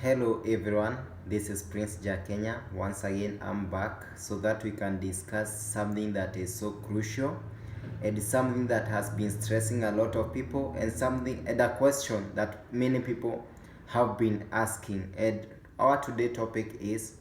Hello everyone, this is Prince Kenya. Once again, I'm back so that we can discuss something that is so crucial and something that has been stressing a lot of people and a question that many people have been asking. And our today topic is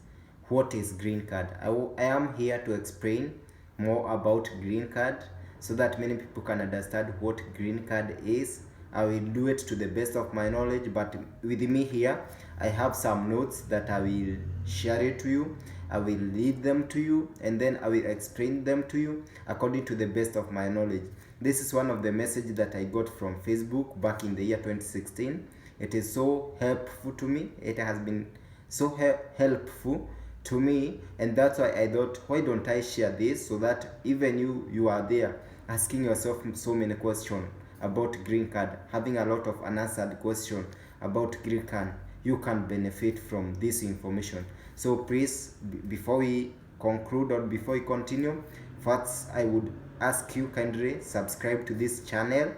what is green card? I am here to explain more about green card so that many people can understand what green card is. I will do it to the best of my knowledge, but with me here, I have some notes that I will share it to you. I will read them to you and then I will explain them to you according to the best of my knowledge. This is one of the messages that I got from Facebook back in the year 2016. It is so helpful to me. It has been so helpful to me, and that's why I thought, why don't I share this so that even you are there asking yourself so many questions about green card, having a lot of unanswered questions about green card, you can benefit from this information. So please, before we conclude or before we continue, first I would ask you kindly subscribe to this channel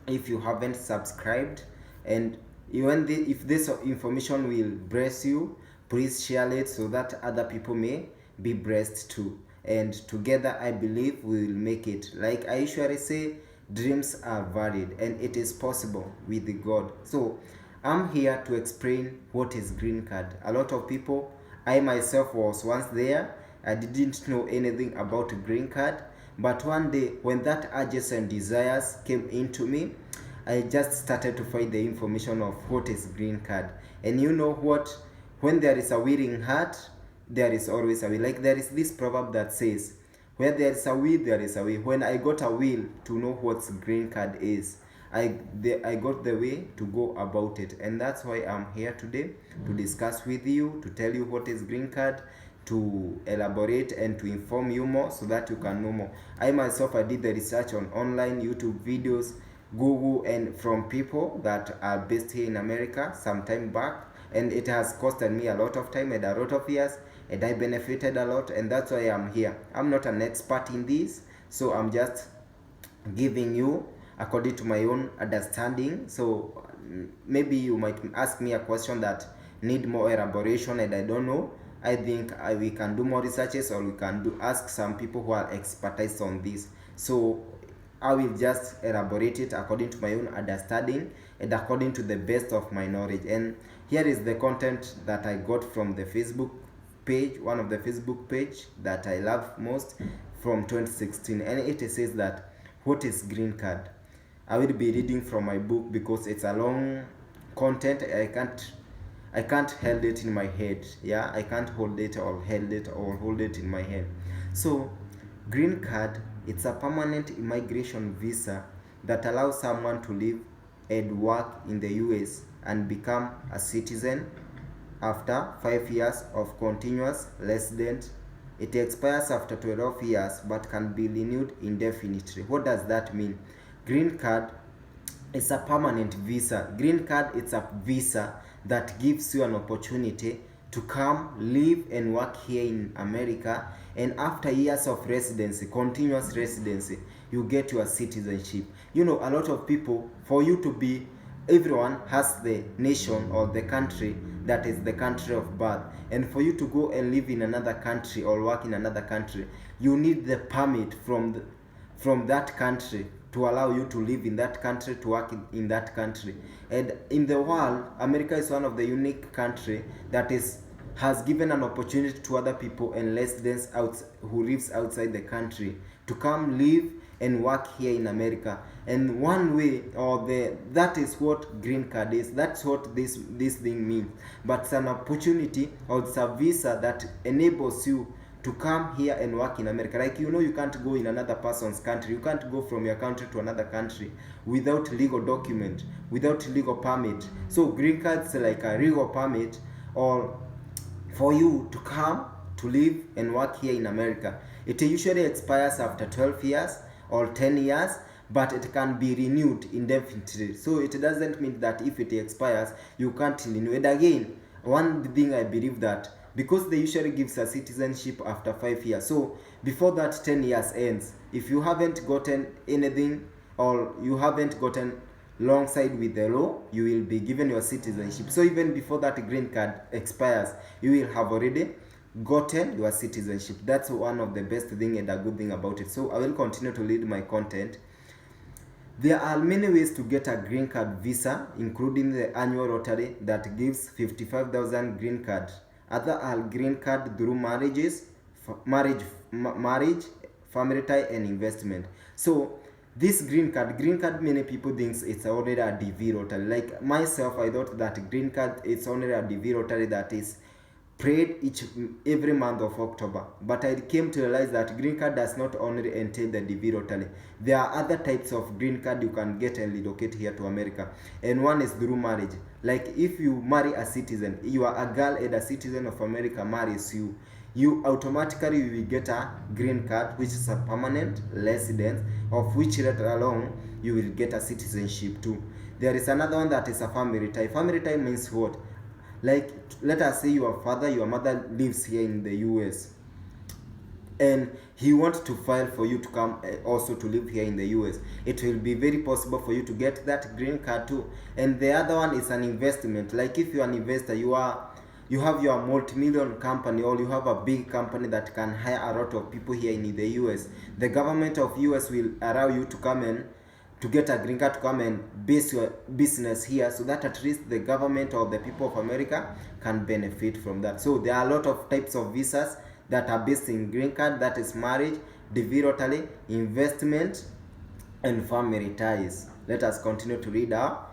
if you haven't subscribed, and if this information will bless you, please share it so that other people may be blessed too, and together I believe we will make it. Like I usually say, dreams are valid and it is possible with God. So I'm here to explain what is green card. A lot of people, I myself was once there, I didn't know anything about green card, but one day when that urges and desires came into me, I just started to find the information of what is green card. And you know what? When there is a willing heart, there is always a will. Like there is this proverb that says, where there is a will, there is a way. When I got a will to know what green card is, I got the way to go about it. And that's why I'm here today to discuss with you, to tell you what is green card, to elaborate and to inform you more so that you can know more. I myself, I did the research on online YouTube videos, Google, and from people that are based here in America some time back, and it has costed me a lot of time and a lot of years, and I benefited a lot, and that's why I'm here. I'm not an expert in this, so I'm just giving you according to my own understanding. So maybe you might ask me a question that need more elaboration and I don't know. I think we can do more researches, or we can ask some people who are expertise on this. So I will just elaborate it according to my own understanding and according to the best of my knowledge. And here is the content that I got from the Facebook page, one of the Facebook page that I love most from 2016. And it says that, what is green card? I will be reading from my book because it's a long content. I can't hold it in my head. Yeah, I can't hold it or hold it in my head. So green card, it's a permanent immigration visa that allows someone to live and work in the US and become a citizen after 5 years of continuous residence. It expires after 12 years but can be renewed indefinitely. What does that mean? Green card is a permanent visa. Green card is a visa that gives you an opportunity to come, live and work here in America, and after years of residency, continuous residency, you get your citizenship. You know, a lot of people, for you to be, everyone has the nation or the country that is the country of birth, and for you to go and live in another country or work in another country, you need the permit from that country to allow you to live in that country, to work in that country. And in the world, America is one of the unique country that has given an opportunity to other people and residents who lives outside the country to come live and work here in America. And one way that is what green card is. That's what this thing means. But it's an opportunity, or it's a visa that enables you to come here and work in America. Like, you know, you can't go in another person's country. You can't go from your country to another country without legal document, without legal permit. So green card is like a legal permit, or for you to come to live and work here in America. It usually expires after 12 years or 10 years, but it can be renewed indefinitely. So it doesn't mean that if it expires, you can't renew it again. One thing I believe that, because they usually gives a citizenship after 5 years, so before that 10 years ends, if you haven't gotten anything, or you haven't gotten alongside with the law, you will be given your citizenship. So even before that green card expires, you will have already gotten your citizenship. That's one of the best thing and a good thing about it. So I will continue to read my content. There are many ways to get a green card visa, including the annual lottery that gives 55,000 green card. Other are green card through marriage, family tie, and investment. So this green card, many people thinks it's only a DV lottery. Like myself, I thought that green card it's only a DV lottery that is paid every month of October. But I came to realize that green card does not only entail the DV lottery. There are other types of green card you can get and relocate here to America. And one is through marriage. Like if you marry a citizen, you are a girl and a citizen of America marries you, you automatically will get a green card, which is a permanent residence, of which later along you will get a citizenship too. There is another one that is a family tie. Family tie means what? Like let us say your mother lives here in the US, and he wants to file for you to come also to live here in the US. It will be very possible for you to get that green card too. And the other one is an investment. Like if you are an investor, you have your multi-million company, or you have a big company that can hire a lot of people here in the US. The government of US will allow you to come in to get a green card, to come and base your business here, so that at least the government or the people of America can benefit from that. So there are a lot of types of visas that are based in green card, that is marriage, DV lottery, investment, and family ties. Let us continue to read our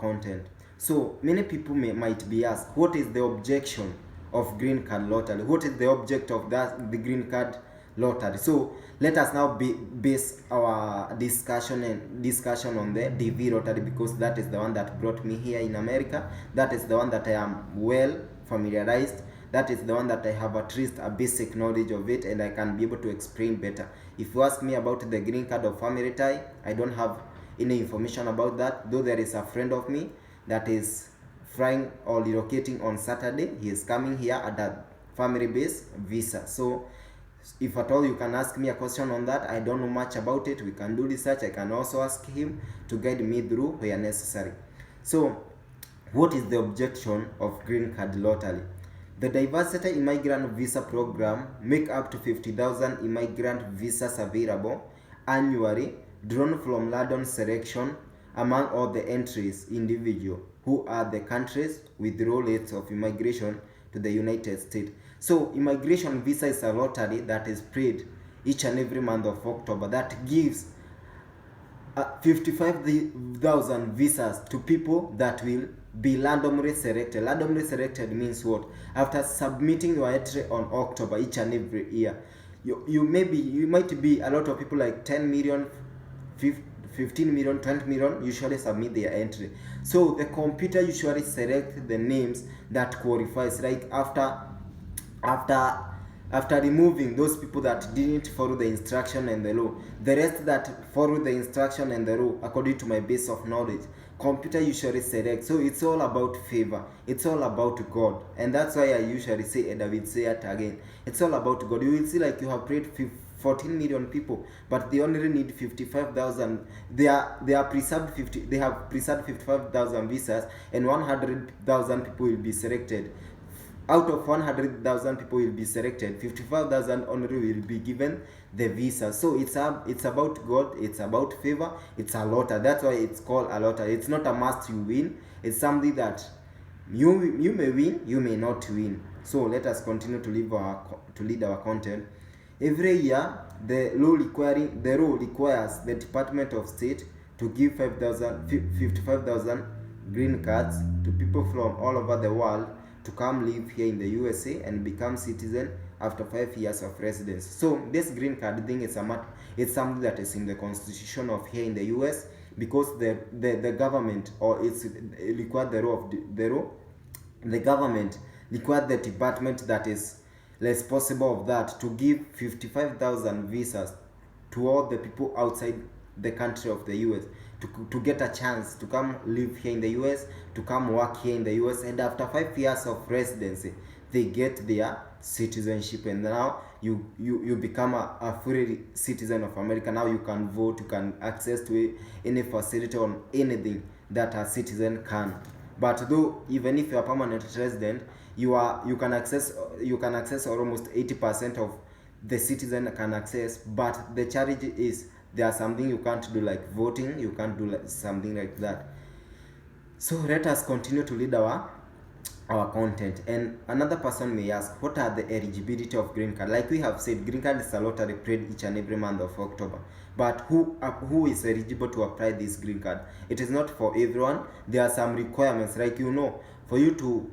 content. So many people might be asked, what is the objection of green card lottery? What is the object of the green card lottery? So let us now base our discussion on the DV lottery, because that is the one that brought me here in America. That is the one that I am well familiarized. That is the one that I have at least a basic knowledge of it, and I can be able to explain better. If you ask me about the green card or family tie, I don't have any information about that, though there is a friend of me that is flying or relocating on Saturday. He is coming here at a family based visa. So if at all you can ask me a question on that, I don't know much about it. We can do research. I can also ask him to guide me through where necessary. So what is the objection of green card lottery? The diversity immigrant visa program make up to 50,000 immigrant visas available annually, drawn from random selection among all the entries individual who are the countries with low rates of immigration to the United States. So immigration visa is a lottery that is paid each and every month of October that gives 55,000 visas to people that will be randomly selected. Randomly selected means what? After submitting your entry on October each and every year, you might be a lot of people, like 10 million, 15 million, 20 million usually submit their entry. So the computer usually selects the names that qualifies, like after removing those people that didn't follow the instruction and the law. The rest that follow the instruction and the law, according to my base of knowledge, computer usually selects. So it's all about favor, it's all about God. And that's why I usually say, and I will say it again, it's all about God. You will see, like, you have prayed 14 million people, but they only need 55,000. They have preserved 55,000 visas, and 100,000 people will be selected. Out of 100,000 people will be selected, 55,000 only will be given the visa. So it's about God, it's about favor, it's a lottery. That's why it's called a lottery. It's not a must you win. It's something that you may win, you may not win. So let us continue to lead our content. Every year, the law requires the Department of State to give 55,000 green cards to people from all over the world to come live here in the USA and become citizen after 5 years of residence. So this green card thing is it's something that is in the constitution of here in the US, because the government, or it's required the government required the department that is responsible of that to give 55,000 visas to all the people outside the country of the US to get a chance to come live here in the US, to come work here in the US, and after 5 years of residency, they get their citizenship, and now you become a full citizen of America. Now you can vote, you can access to any facility on anything that a citizen can. But though, even if you are permanent resident, you can access almost 80% of the citizen can access. But the challenge is there are something you can't do, like voting. You can't do something like that. So let us continue to lead our content. And another person may ask, what are the eligibility of green card? Like we have said, green card is a lottery paid each and every month of October. But who is eligible to apply this green card? It is not for everyone. There are some requirements, like for you to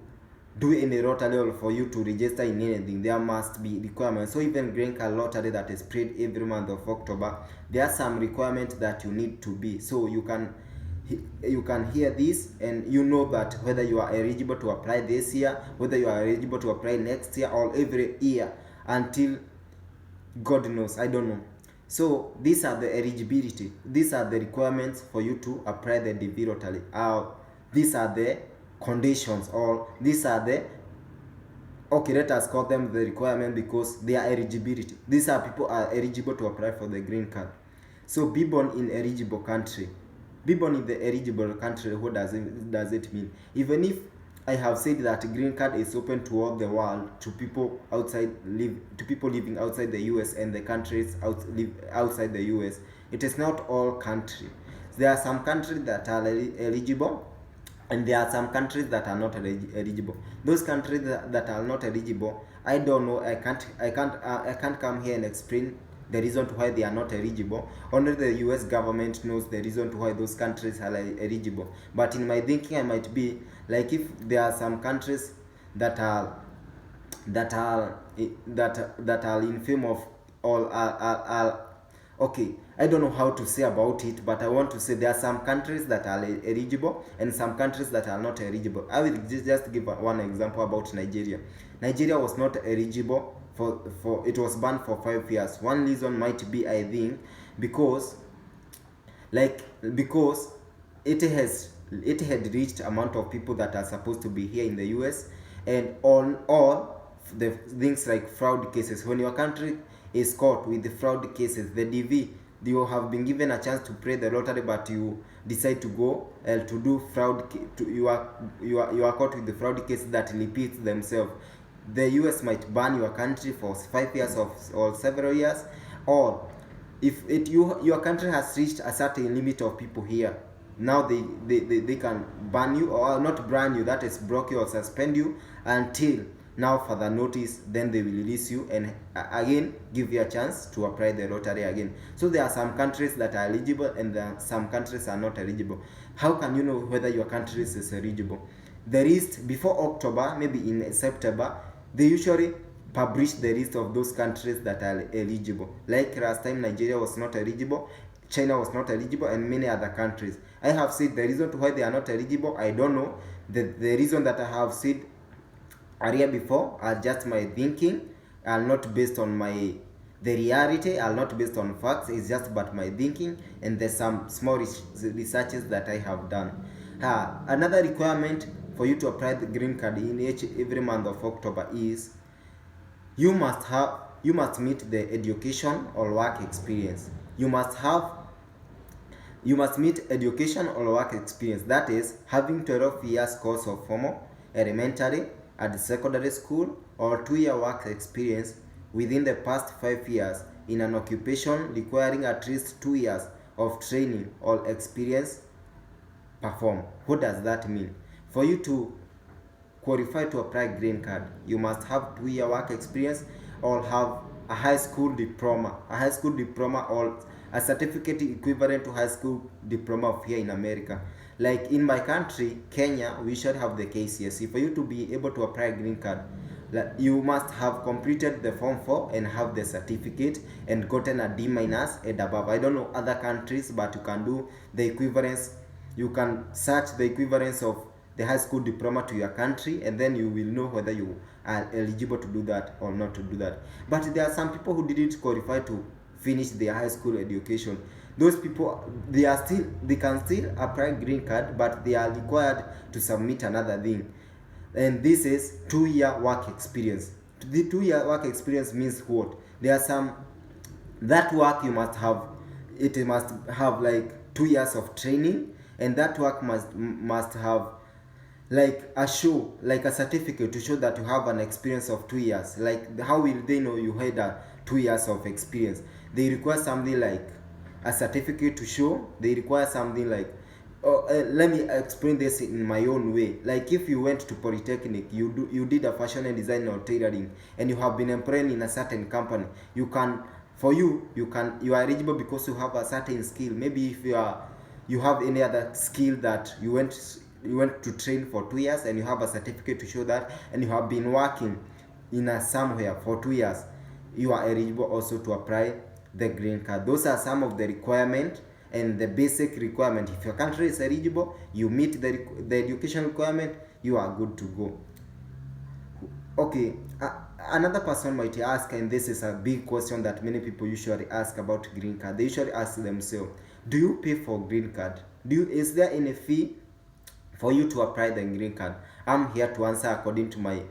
do any lottery or for you to register in anything, there must be requirements. So even green card lottery that is paid every month of October, there are some requirements that you need to be. So you can hear this, and you know that whether you are eligible to apply this year, whether you are eligible to apply next year, or every year until God knows, I don't know. So these are the eligibility, these are the requirements for you to apply the DV lottery. These are the conditions, or these are the, okay, let us call them the requirement because they are eligibility. These are people are eligible to apply for the green card. So be born in eligible country. Be born in the eligible country. What does it mean? Even if I have said that green card is open to all the world, to people living outside the US and the countries outside the US, it is not all countries. There are some countries that are eligible, and there are some countries that are not eligible. Those countries that are not eligible, I don't know. I can't come here and explain the reason why they are not eligible. Only the US government knows the reason why those countries are eligible. But in my thinking, I might be like, if there are some countries that are in fame of all okay, I don't know how to say about it, but I want to say there are some countries that are eligible and some countries that are not eligible. I will just give one example about Nigeria. Nigeria was not eligible for it was banned for 5 years. One reason might be, I think, because it had reached amount of people that are supposed to be here in the US, and on all the things like fraud cases. When your country is caught with the fraud cases, the DV, you have been given a chance to play the lottery, but you decide to go to do fraud. You are caught with the fraud cases that repeats themselves. The US might ban your country for 5 years or several years, or if your country has reached a certain limit of people here, now they can ban you, or not ban you, that is block you or suspend you until now further notice. Then they will release you and again give you a chance to apply the lottery again. So there are some countries that are eligible and there are some countries are not eligible. How can you know whether your country is eligible? The list before October, maybe in September, they usually publish the list of those countries that are eligible. Like last time, Nigeria was not eligible, China was not eligible, and many other countries. I have said the reason why they are not eligible, I don't know. The reason that I have said earlier before are just my thinking, are not based on the reality, are not based on facts. It's just about my thinking, and there's some small researches that I have done. Another requirement for you to apply the green card in every month of October is you must meet the education or work experience. You must meet education or work experience. That is, having 12 years course of formal, elementary, and secondary school, or 2-year work experience within the past 5 years in an occupation requiring at least 2 years of training or experience perform. What does that mean? For you to qualify to apply green card, you must have 2-year work experience or have a high school diploma or a certificate equivalent to high school diploma of here in America. Like in my country, Kenya, we should have the KCSE. For you to be able to apply green card, you must have completed the form 4 and have the certificate and gotten a D- and above. I don't know other countries, but you can do the equivalence. You can search the equivalence of the high school diploma to your country, and then you will know whether you are eligible to do that or not to do that. But there are some people who didn't qualify to finish their high school education. Those people, they can still apply green card, but they are required to submit another thing. And this is 2-year work experience. The 2-year work experience means what? There are some, that work you must have, it must have like 2 years of training, and that work must have like a show, like a certificate to show that you have an experience of 2 years. Like how will they know you had a 2 years of experience? They require something like a certificate to show. They require something like, let me explain this in my own way. Like if you went to polytechnic, you did a fashion and design or tailoring, and you have been employed in a certain company, you can, for you are eligible because you have a certain skill. Maybe if you have any other skill that you went to train for 2 years, and you have a certificate to show that, and you have been working in a somewhere for 2 years, you are eligible also to apply the green card. Those are some of the requirements and the basic requirement. If your country is eligible, you meet the education requirement, you are good to go. Okay, another person might ask, and this is a big question that many people usually ask about green card. They usually ask themselves, do you pay for green card? Is there any fee for you to apply the green card? I'm here to answer according to my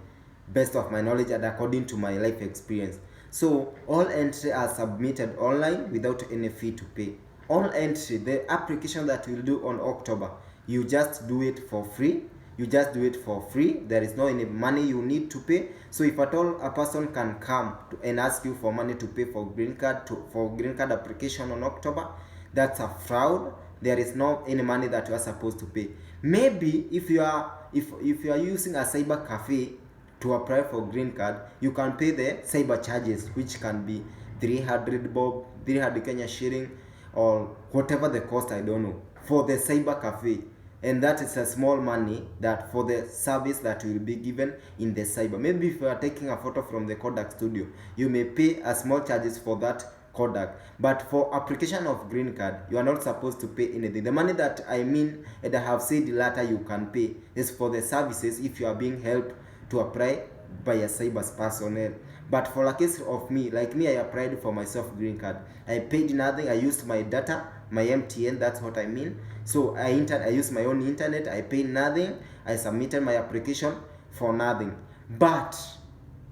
best of my knowledge and according to my life experience. So all entry are submitted online without any fee to pay. All entry, the application that you'll do on October, you just do it for free. There is no any money you need to pay. So if at all a person can come and ask you for money to pay for green card application on October, that's a fraud. There is no any money that you are supposed to pay. Maybe if you are using a cyber cafe to apply for green card, you can pay the cyber charges, which can be 300 Kenya shilling, or whatever the cost, I don't know, for the cyber cafe. And that is a small money that for the service that will be given in the cyber. Maybe if you are taking a photo from the Kodak studio, you may pay a small charges for that Kodak. But for application of green card, you are not supposed to pay anything. The money that I mean, and I have said later you can pay, is for the services if you are being helped to apply by a cyber personnel. But for a case of me, like me, I applied for myself green card. I paid nothing. I used my data, my MTN, that's what I mean. So I used my own internet. I paid nothing. I submitted my application for nothing. But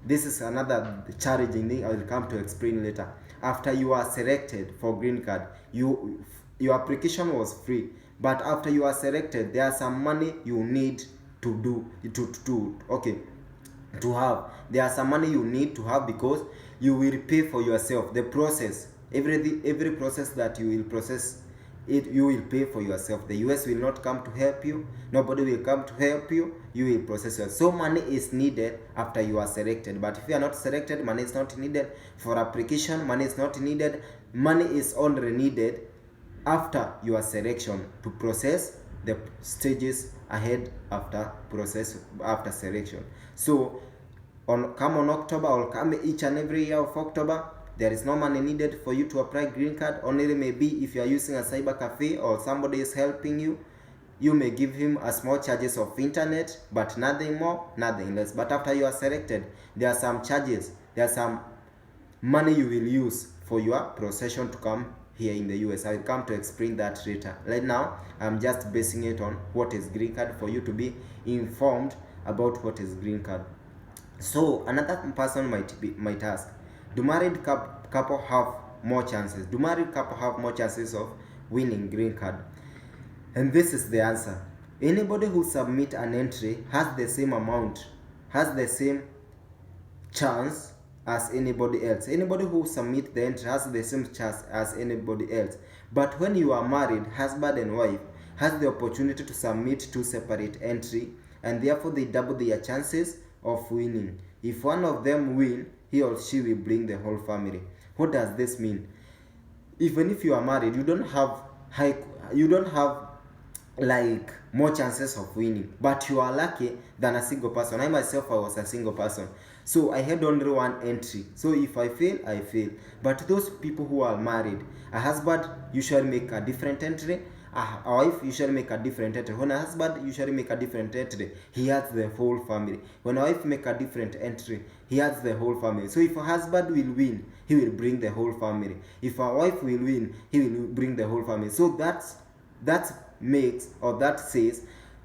this is another challenging thing I will come to explain later. After you are selected for green card, your application was free. But after you are selected, there are some money you need to have. There are some money you need to have, because you will pay for yourself. The process, every process that you will process it, you will pay for yourself. The US will not come to help you. Nobody will come to help you. You will process yourself. So money is needed after you are selected. But if you are not selected, money is not needed. For application, money is not needed. Money is only needed after your selection, to process the stages ahead after selection. So come on October, or come each and every year of October, there is no money needed for you to apply green card. Only maybe if you are using a cyber cafe or somebody is helping you, you may give him a small charges of internet, but nothing more, nothing less. But after you are selected, there are some charges, there are some money you will use for your procession to come here in the US. I will come to explain that later. Right now, I'm just basing it on what is green card, for you to be informed about what is green card. So another person might ask, do married couple have more chances? Do married couple have more chances of winning green card? And this is the answer. Anybody who submit an entry has the same amount, has the same chance as anybody else. Anybody who submit the entry has the same chance as anybody else. But when you are married, husband and wife has the opportunity to submit two separate entry, and therefore they double their chances of winning. If one of them win, he or she will bring the whole family. What does this mean? Even if you are married, you don't have like more chances of winning, but you are lucky than a single person. I myself, I was a single person, so I had only one entry. So if I fail, I fail. But those people who are married, a husband usually make a different entry, a wife usually make a different entry. When a husband usually make a different entry, he has the whole family. When a wife make a different entry, he has the whole family. So if a husband will win, he will bring the whole family. If a wife will win, he will bring the whole family. So that says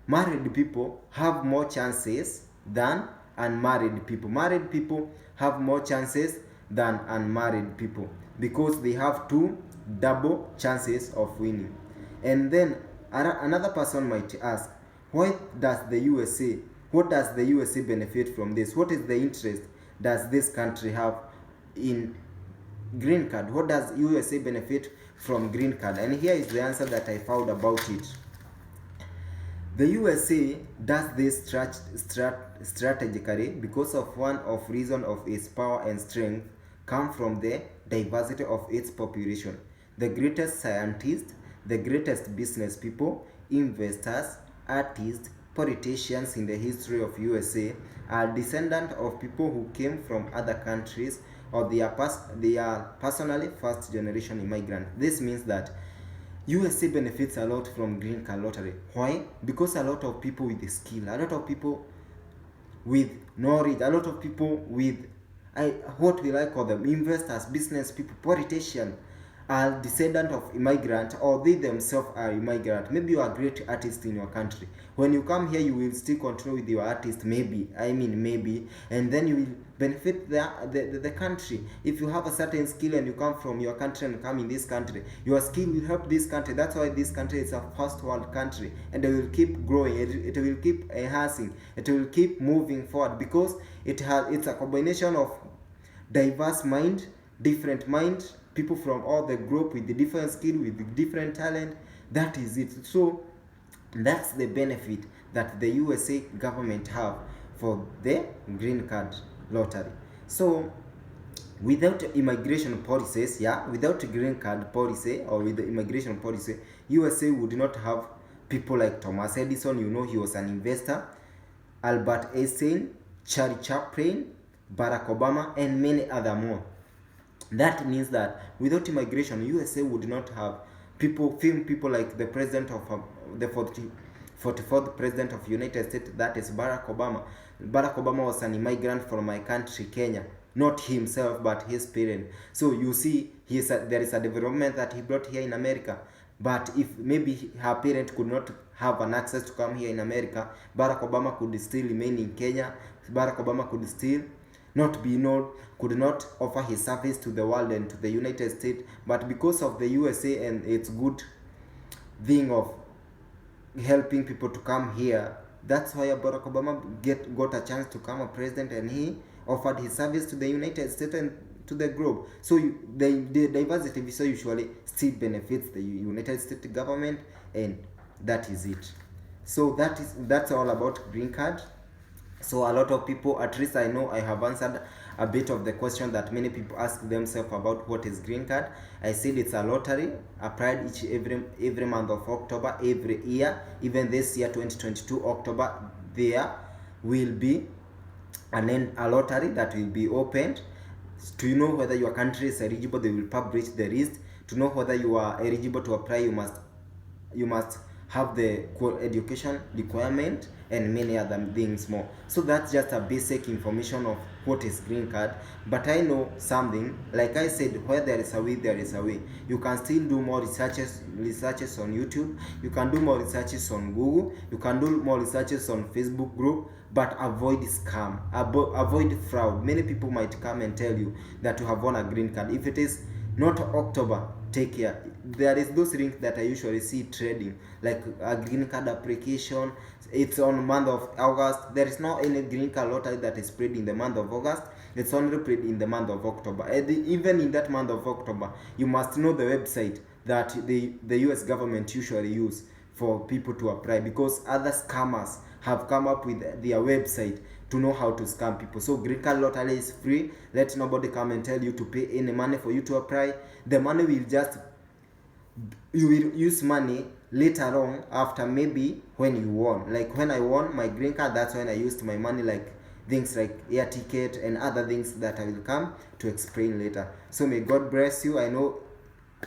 married people have more chances than unmarried people. Married people have more chances than unmarried people because they have two double chances of winning. And then another person might ask, what does the USA benefit from this? What is the interest does this country have in green card? What does USA benefit from green card? And here is the answer that I found about it. The USA does this strategically because of one of reason of its power and strength come from the diversity of its population. The greatest scientists, the greatest business people, investors, artists, politicians in the history of USA are descendants of people who came from other countries or they are personally first generation immigrants. This means that USA benefits a lot from green card lottery. Why? Because a lot of people with the skill, a lot of people with knowledge, a lot of people with what will I call them? Investors, business people, politicians are descendant of immigrant or they themselves are immigrant. Maybe you are a great artist in your country. When you come here, you will still continue with your artist, maybe, and then you will benefit the country. If you have a certain skill and you come from your country and come in this country, your skill will help this country. That's why this country is a first world country, and it will keep growing, it will keep enhancing, it will keep moving forward because it's a combination of diverse mind, different mind, people from all the group with the different skill, with the different talent. That is it. So that's the benefit that the USA government have for the green card lottery. So without immigration policies, without green card policy or with the immigration policy, USA would not have people like Thomas Edison, he was an investor, Albert Einstein, Charlie Chaplin, Barack Obama, and many other more. That means that without immigration, USA would not have film people like the president of the 44th president of United States, that is Barack Obama. Barack Obama was an immigrant from my country, Kenya. Not himself, but his parent. So you see, there is a development that he brought here in America. But if maybe her parent could not have an access to come here in America, Barack Obama could still remain in Kenya. Barack Obama could still not be known, could not offer his service to the world and to the United States. But because of the USA and its good thing of helping people to come here, that's why Barack Obama got a chance to become a president, and he offered his service to the United States and to the globe. So the diversity visa usually still benefits the United States government, and that is it. So that's all about green card. So a lot of people, at least I know I have answered a bit of the question that many people ask themselves about what is green card. I said it's a lottery applied every month of October every year. Even this year 2022 October, there will be a lottery that will be opened. To know whether your country is eligible, they will publish the list. To know whether you are eligible to apply, you must have the education requirement and many other things more. So that's just a basic information of what is green card. But I know something, like I said, where there is a will, there is a way. You can still do more researches on YouTube. You can do more researches on Google. You can do more researches on Facebook group. But avoid scam, avoid fraud. Many people might come and tell you that you have won a green card. If it is not October, take care. There is those links that I usually see trading, like a green card application. It's on month of August. There is not any green card lottery that is spread in the month of August. It's only spread in the month of October. And even in that month of October, you must know the website that the US government usually use for people to apply, because other scammers have come up with their website to know how to scam people. So green card lottery is free. Let nobody come and tell you to pay any money for you to apply. The money you will use money later on, after maybe when you won. Like when I won my green card, that's when I used my money, like things like air ticket and other things that I will come to explain later. So may God bless you. I know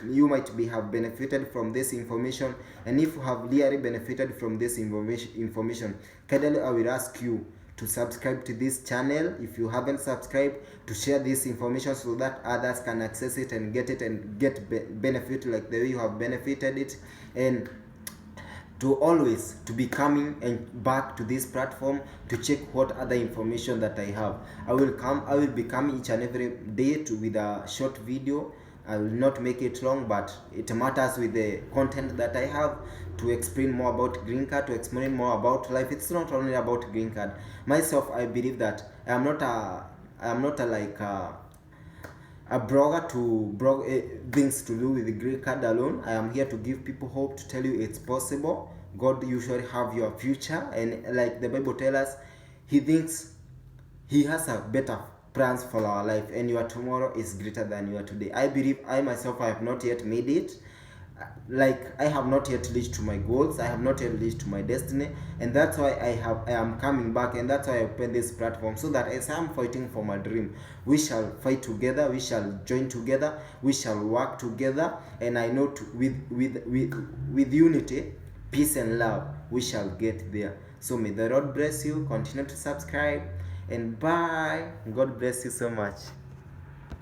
you might have benefited from this information, and if you have really benefited from this information, kindly I will ask you to subscribe to this channel if you haven't subscribed, to share this information so that others can access it and get it and get benefit like the way you have benefited it. And to always to be coming and back to this platform to check what other information that I have. I will be coming each and every day with a short video. I will not make it long, but it matters with the content that I have, to explain more about green card, to explain more about life. It's not only about green card. Myself, I believe that I am not a like a blogger to blog things to do with the green card alone. I am here to give people hope, to tell you it's possible. God usually have your future, and like the Bible tells us, He thinks He has a better plans for our life, and your tomorrow is greater than your today. I believe I myself, I have not yet made it. Like, I have not yet reached to my goals, I have not yet reached to my destiny, and that's why I am coming back, and that's why I open this platform, so that as I'm fighting for my dream, we shall fight together, we shall join together, we shall work together, and I know with unity, peace and love, we shall get there. So may the Lord bless you. Continue to subscribe, and bye. God bless you so much.